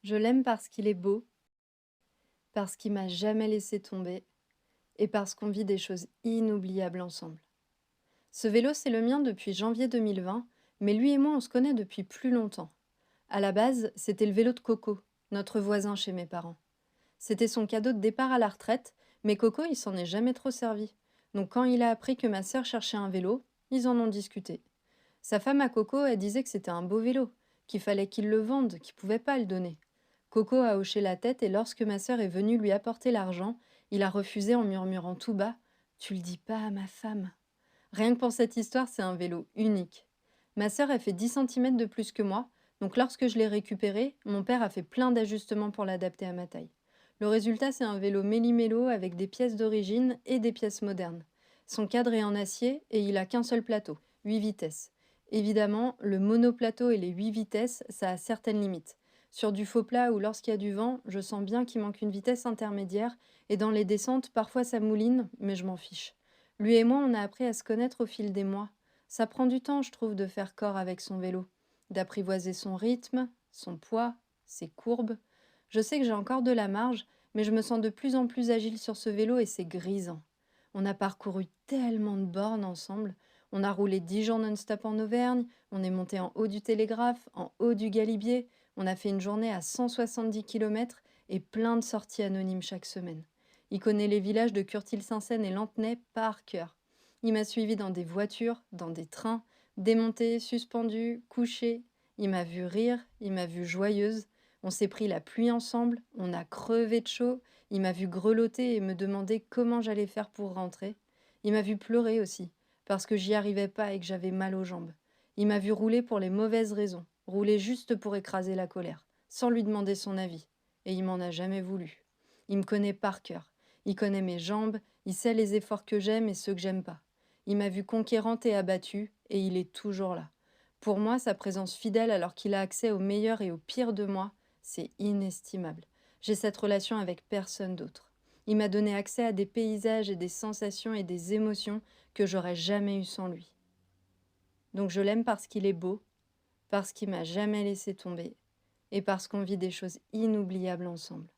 Je l'aime parce qu'il est beau, parce qu'il m'a jamais laissé tomber et parce qu'on vit des choses inoubliables ensemble. Ce vélo, c'est le mien depuis janvier 2020, mais lui et moi, on se connaît depuis plus longtemps. À la base, c'était le vélo de Coco, notre voisin chez mes parents. C'était son cadeau de départ à la retraite, mais Coco, il s'en est jamais trop servi. Donc quand il a appris que ma sœur cherchait un vélo, ils en ont discuté. Sa femme à Coco, elle disait que c'était un beau vélo, qu'il fallait qu'il le vende, qu'il pouvait pas le donner. Coco a hoché la tête et lorsque ma sœur est venue lui apporter l'argent, il a refusé en murmurant tout bas: Tu le dis pas à ma femme. Rien que pour cette histoire, c'est un vélo unique. Ma sœur a fait 10 centimètres de plus que moi, donc lorsque je l'ai récupéré, mon père a fait plein d'ajustements pour l'adapter à ma taille. Le résultat, c'est un vélo méli-mélo avec des pièces d'origine et des pièces modernes. Son cadre est en acier et il a qu'un seul plateau, 8 vitesses. Évidemment, le monoplateau et les 8 vitesses, ça a certaines limites. Sur du faux plat ou lorsqu'il y a du vent, je sens bien qu'il manque une vitesse intermédiaire et dans les descentes, parfois ça mouline, mais je m'en fiche. Lui et moi, on a appris à se connaître au fil des mois. Ça prend du temps, je trouve, de faire corps avec son vélo, d'apprivoiser son rythme, son poids, ses courbes. Je sais que j'ai encore de la marge, mais je me sens de plus en plus agile sur ce vélo et c'est grisant. On a parcouru tellement de bornes ensemble. On a roulé 10 jours non-stop en Auvergne, on est monté en haut du Télégraphe, en haut du Galibier, on a fait une journée à 170 km et plein de sorties anonymes chaque semaine. Il connaît les villages de Curtil-Saint-Seine et Lantenay par cœur. Il m'a suivi dans des voitures, dans des trains, démonté, suspendu, couché. Il m'a vu rire, il m'a vu joyeuse. On s'est pris la pluie ensemble, on a crevé de chaud. Il m'a vu grelotter et me demander comment j'allais faire pour rentrer. Il m'a vu pleurer aussi, parce que j'y arrivais pas et que j'avais mal aux jambes. Il m'a vu rouler pour les mauvaises raisons, rouler juste pour écraser la colère, sans lui demander son avis. Et il m'en a jamais voulu. Il me connaît par cœur. Il connaît mes jambes, il sait les efforts que j'aime et ceux que j'aime pas. Il m'a vue conquérante et abattue, et il est toujours là. Pour moi, sa présence fidèle alors qu'il a accès au meilleur et au pire de moi, c'est inestimable. J'ai cette relation avec personne d'autre. Il m'a donné accès à des paysages et des sensations et des émotions que j'aurais jamais eues sans lui. Donc je l'aime parce qu'il est beau, parce qu'il m'a jamais laissé tomber, et parce qu'on vit des choses inoubliables ensemble.